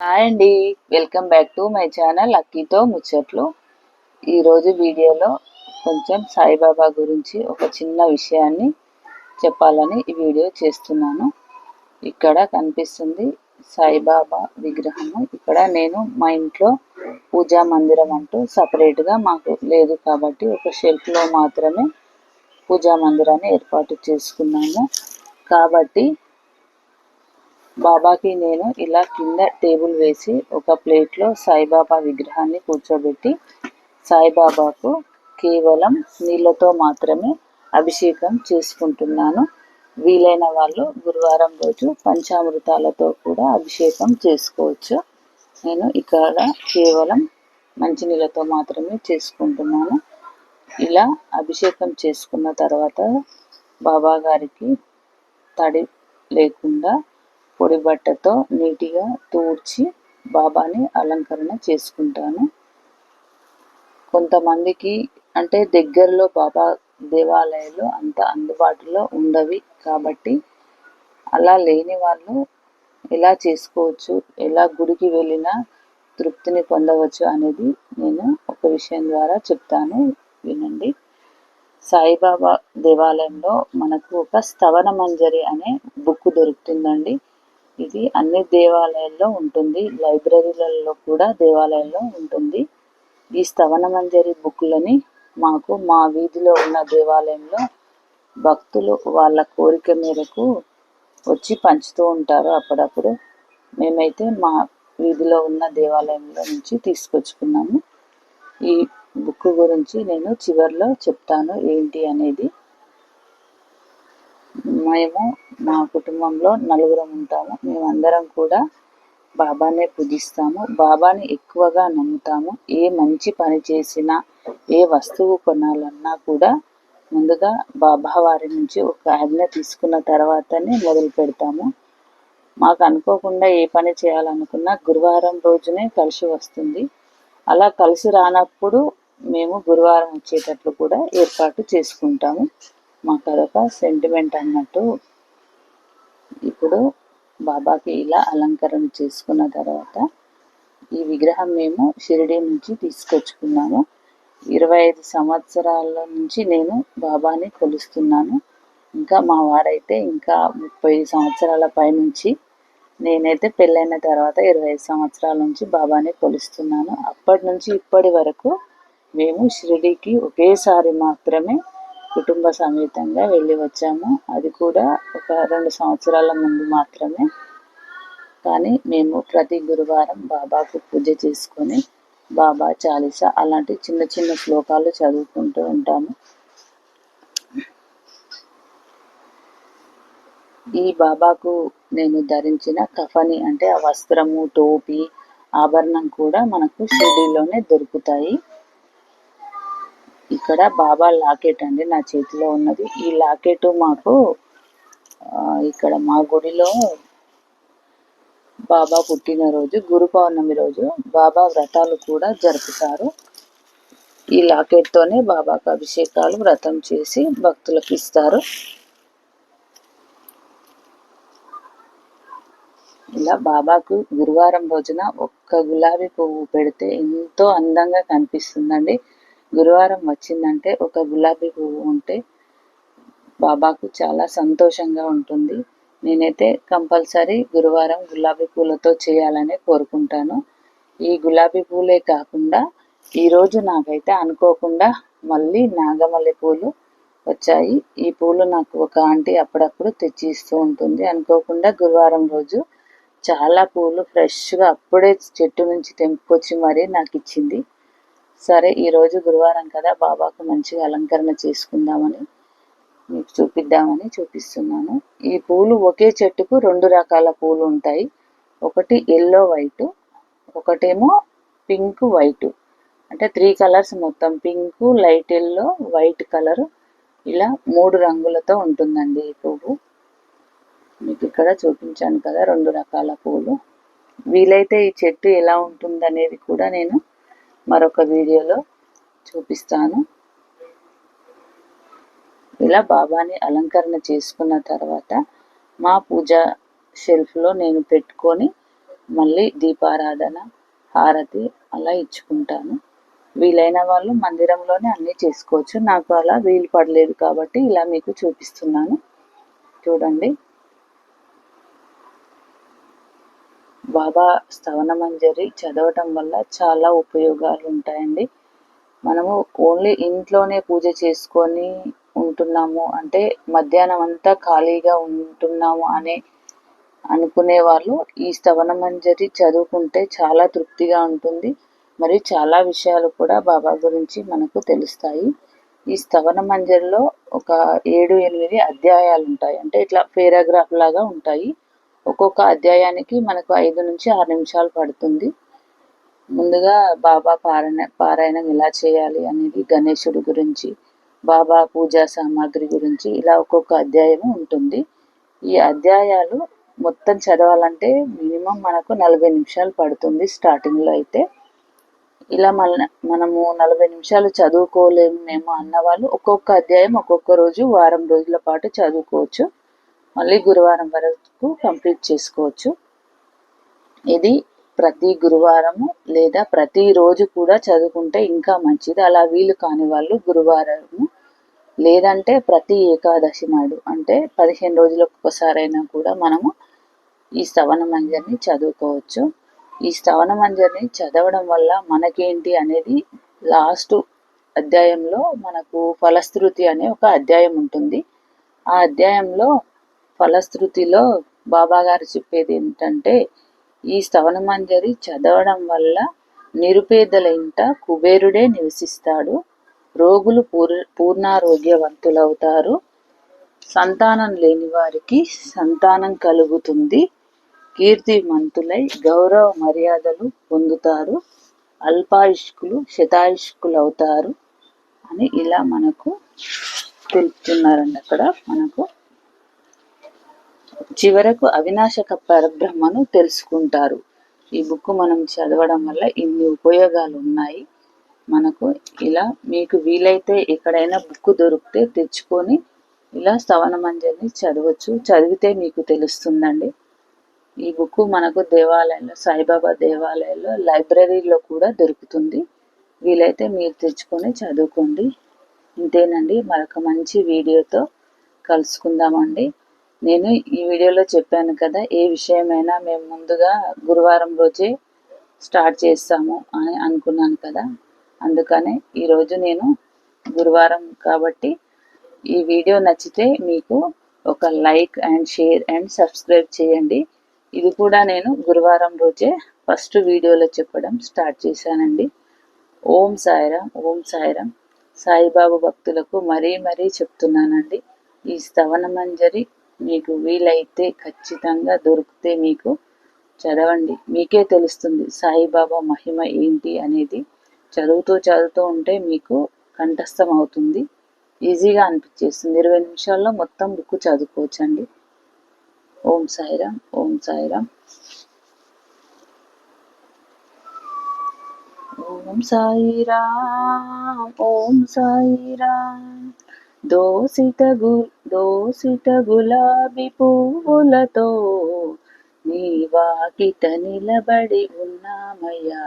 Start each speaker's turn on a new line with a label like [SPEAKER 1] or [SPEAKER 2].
[SPEAKER 1] Hi అండి, welcome back to my channel అక్కీతో ముచ్చట్లు. ఈరోజు వీడియోలో కొంచెం సాయిబాబా గురించి ఒక చిన్న విషయాన్ని చెప్పాలని ఈ వీడియో చేస్తున్నాను. ఇక్కడ కనిపిస్తుంది సాయిబాబా విగ్రహము. ఇక్కడ నేను మా ఇంట్లో పూజా మందిరం అంటూ సపరేట్గా మాకు లేదు కాబట్టి ఒక షెల్ఫ్లో మాత్రమే పూజా మందిరాన్ని ఏర్పాటు చేసుకున్నాము. కాబట్టి బాబాకి నేను ఇలా కింద టేబుల్ వేసి ఒక ప్లేట్లో సాయిబాబా విగ్రహాన్ని కూర్చోబెట్టి సాయిబాబాకు కేవలం నీళ్ళతో మాత్రమే అభిషేకం చేసుకుంటున్నాను. వీలైన వాళ్ళు గురువారం రోజు పంచామృతాలతో కూడా అభిషేకం చేసుకోవచ్చు. నేను ఇక్కడ కేవలం మంచినీళ్ళతో మాత్రమే చేసుకుంటున్నాను. ఇలా అభిషేకం చేసుకున్న తర్వాత బాబా గారికి తడి లేకుండా పొడి బట్టతో నీట్గా తూడ్చి బాబాని అలంకరణ చేసుకుంటాను. కొంతమందికి అంటే దగ్గరలో బాబా దేవాలయాలు అంత అందుబాటులో ఉండవి కాబట్టి అలా లేని వాళ్ళు ఎలా చేసుకోవచ్చు, ఎలా గుడికి వెళ్ళినా తృప్తిని పొందవచ్చు అనేది నేను ఒక విషయం ద్వారా చెప్తాను, వినండి. సాయిబాబా దేవాలయంలో మనకు ఒక స్తవన మంజరి అనే బుక్ దొరుకుతుందండి. ఇది అన్ని దేవాలయాల్లో ఉంటుంది, లైబ్రరీలలో కూడా దేవాలయంలో ఉంటుంది. ఈ స్తవన మంజరి బుక్లని మాకు మా వీధిలో ఉన్న దేవాలయంలో భక్తులు వాళ్ళ కోరిక మేరకు వచ్చి పంచుతూ ఉంటారు అప్పుడప్పుడు. మేమైతే మా వీధిలో ఉన్న దేవాలయంలో నుంచి తీసుకొచ్చుకున్నాము. ఈ బుక్ గురించి నేను చివరిలో చెప్తాను ఏంటి అనేది. మేము మా కుటుంబంలో నలుగురం ఉంటాము. మేమందరం కూడా బాబానే పూజిస్తాము, బాబాని ఎక్కువగా నమ్ముతాము. ఏ మంచి పని చేసినా, ఏ వస్తువు కొనాలన్నా కూడా ముందుగా బాబా వారి నుంచి ఒక ఆజ్ఞ తీసుకున్న తర్వాతనే మొదలు పెడతాము. మాకు అనుకోకుండా ఏ పని చేయాలనుకున్నా గురువారం రోజునే కలిసి వస్తుంది. అలా కలిసి రానప్పుడు మేము గురువారం వచ్చేటట్లు కూడా ఏర్పాటు చేసుకుంటాము. మాకు అదొక సెంటిమెంట్ అన్నట్టు. ఇప్పుడు బాబాకి ఇలా అలంకరణ చేసుకున్న తర్వాత ఈ విగ్రహం మేము షిరిడీ నుంచి తీసుకొచ్చుకున్నాము. 25 సంవత్సరాల నుంచి నేను బాబాని కొలుస్తున్నాను. ఇంకా మా వారైతే ఇంకా 30 సంవత్సరాల పైనుంచి, నేనైతే పెళ్ళైన తర్వాత 25 సంవత్సరాల నుంచి బాబాని కొలుస్తున్నాను. అప్పటి నుంచి ఇప్పటి వరకు మేము షిరిడీకి ఒకేసారి మాత్రమే కుటుంబ సమేతంగా వెళ్ళి వచ్చాము. అది కూడా ఒక 2 సంవత్సరాల ముందు మాత్రమే. కానీ మేము ప్రతి గురువారం బాబాకు పూజ చేసుకొని బాబా చాలీసా అలాంటి చిన్న చిన్న శ్లోకాలు చదువుకుంటూ ఉంటాము. ఈ బాబాకు నేను ధరించిన కఫని అంటే ఆ వస్త్రము, టోపీ, ఆభరణం కూడా మనకు షిరిడీలోనే దొరుకుతాయి. ఇక్కడ బాబా లాకెట్ అండి నా చేతిలో ఉన్నది. ఈ లాకెట్ మాకు ఇక్కడ మా గుడిలో బాబా పుట్టినరోజు గురు పౌర్ణమి రోజు బాబా వ్రతాలు కూడా జరుపుతారు. ఈ లాకెట్తోనే బాబాకు అభిషేకాలు వ్రతం చేసి భక్తులకు ఇస్తారు. ఇలా బాబాకు గురువారం రోజున ఒక్క గులాబీ పువ్వు పెడితే ఎంతో అందంగా కనిపిస్తుందండి. గురువారం వచ్చిందంటే ఒక గులాబీ పువ్వు ఉంటే బాబాకు చాలా సంతోషంగా ఉంటుంది. నేనైతే కంపల్సరీ గురువారం గులాబీ పూలతో చేయాలని కోరుకుంటాను. ఈ గులాబీ పూలే కాకుండా ఈరోజు నాకైతే అనుకోకుండా మళ్ళీ నాగమల్లె పూలు వచ్చాయి. ఈ పూలు నాకు ఒక ఆంటీ అప్పుడప్పుడు తెచ్చి ఇస్తూ ఉంటుంది. అనుకోకుండా గురువారం రోజు చాలా పూలు ఫ్రెష్గా అప్పుడే చెట్టు నుంచి తెంపుకొచ్చి మరీ నాకు ఇచ్చింది. సరే ఈరోజు గురువారం కదా, బాబాకు మంచిగా అలంకరణ చేసుకుందామని మీకు చూపిద్దామని చూపిస్తున్నాను. ఈ పూలు ఒకే చెట్టుకు 2 రకాల పూలు ఉంటాయి. ఒకటి ఎల్లో వైట్, ఒకటేమో పింక్ వైట్. అంటే 3 కలర్స్ మొత్తం, pink, light yellow, white colour, ఇలా 3 రంగులతో ఉంటుందండి ఈ పువ్వు. మీకు ఇక్కడ చూపించాను కదా 2 రకాల పూలు. వీలైతే ఈ చెట్టు ఎలా ఉంటుందనేది కూడా నేను మరొక వీడియోలో చూపిస్తాను. ఇలా బాబాని అలంకరణ చేసుకున్న తర్వాత మా పూజ షెల్ఫ్లో నేను పెట్టుకొని మళ్ళీ దీపారాధన, హారతి అలా ఇచ్చుకుంటాను. వీలైన వాళ్ళు మందిరంలోనే అన్నీ చేసుకోవచ్చు. నాకు అలా వీలు పడలేదు కాబట్టి ఇలా మీకు చూపిస్తున్నాను. చూడండి, బాబా స్తవనమంజరి చదవటం వల్ల చాలా ఉపయోగాలు ఉంటాయండి. మనము ఓన్లీ ఇంట్లోనే పూజ చేసుకొని ఉంటున్నాము అంటే మధ్యాహ్నం అంతా ఖాళీగా ఉంటున్నాము అనుకునే వాళ్ళు ఈ స్తవనమంజరి చదువుకుంటే చాలా తృప్తిగా ఉంటుంది. మరి చాలా విషయాలు కూడా బాబా గురించి మనకు తెలుస్తాయి. ఈ స్తవనమంజరిలో ఒక 7-8 అధ్యాయాలు ఉంటాయి. అంటే ఇట్లా పేరాగ్రాఫ్ లాగా ఉంటాయి. ఒక్కొక్క అధ్యాయానికి మనకు 5 నుంచి 6 నిమిషాలు పడుతుంది. ముందుగా బాబా పారాయణం ఎలా చేయాలి అనేది, గణేశుడి గురించి, బాబా పూజా సామాగ్రి గురించి ఇలా ఒక్కొక్క అధ్యాయము ఉంటుంది. ఈ అధ్యాయాలు మొత్తం చదవాలంటే మినిమం మనకు 40 నిమిషాలు పడుతుంది స్టార్టింగ్లో అయితే. ఇలా మనము 40 నిమిషాలు చదువుకోలేము మేము అన్నవాళ్ళు ఒక్కొక్క అధ్యాయం ఒక్కొక్క రోజు వారం రోజుల పాటు చదువుకోవచ్చు. మళ్ళీ గురువారం వరకు కంప్లీట్ చేసుకోవచ్చు. ఇది ప్రతి గురువారము లేదా ప్రతిరోజు కూడా చదువుకుంటే ఇంకా మంచిది. అలా వీలు కాని వాళ్ళు గురువారము లేదంటే ప్రతి ఏకాదశి నాడు అంటే 15 రోజులకు ఒకసారైనా కూడా మనము ఈ స్తవనమంజరిని చదువుకోవచ్చు. ఈ స్తవనమంజరిని చదవడం వల్ల మనకేంటి అనేది లాస్ట్ అధ్యాయంలో మనకు ఫలశ్రుతి అనే ఒక అధ్యాయం ఉంటుంది. ఆ అధ్యాయంలో ఫలశ్రుతిలో బాబా గారు చెప్పేది ఏంటంటే, ఈ స్తవనమంజరి చదవడం వల్ల నిరుపేదల ఇంట కుబేరుడే నివసిస్తాడు, రోగులు పూర్ణారోగ్యవంతులవుతారు, సంతానం లేని వారికి సంతానం కలుగుతుంది, కీర్తిమంతులై గౌరవ మర్యాదలు పొందుతారు, అల్పాయుష్కులు శతాయుష్కులు అవుతారు అని ఇలా మనకు తెలుపుతున్నారండి. అక్కడ మనకు చివరకు అవినాశక పరబ్రహ్మను తెలుసుకుంటారు. ఈ బుక్ మనం చదవడం వల్ల ఇన్ని ఉపయోగాలు ఉన్నాయి మనకు. ఇలా మీకు వీలైతే ఎక్కడైనా బుక్ దొరికితే తెచ్చుకొని ఇలా స్తవనమంజరిని చదవచ్చు. చదివితే మీకు తెలుస్తుందండి. ఈ బుక్ మనకు దేవాలయంలో, సాయిబాబా దేవాలయంలో లైబ్రరీలో కూడా దొరుకుతుంది. వీలైతే మీరు తెచ్చుకొని చదువుకోండి. ఇంతేనండి, మరొక మంచి వీడియోతో కలుసుకుందామండి. నేను ఈ వీడియోలో చెప్పాను కదా, ఏ విషయమైనా మేము ముందుగా గురువారం రోజే స్టార్ట్ చేస్తాము అని అనుకున్నాను కదా, అందుకనే ఈరోజు నేను గురువారం కాబట్టి ఈ వీడియో నచ్చితే మీకు ఒక like and share and subscribe చేయండి. ఇది కూడా నేను గురువారం రోజే ఫస్ట్ వీడియోలో చెప్పడం స్టార్ట్ చేశానండి. ఓం సాయిరాం, ఓం సాయిరాం. సాయిబాబా భక్తులకు మరీ చెప్తున్నానండి, ఈ స్తవనమంజరి మీకు వీలైతే ఖచ్చితంగా దొరికితే మీకు చదవండి. మీకే తెలుస్తుంది సాయిబాబా మహిమ ఏంటి అనేది. చదువుతూ ఉంటే మీకు కంఠస్థం అవుతుంది, ఈజీగా అనిపించేస్తుంది. 20 నిమిషాల్లో మొత్తం బుక్ చదువుకోవచ్చండి. ఓం సాయిరాం, ఓం సాయిరాం. ఓం సాయిరాం, ఓం సాయిరాం. దోసిట గులాబీ పువ్వులతో నీ వాకిట నిలబడి ఉన్నామయ్యా,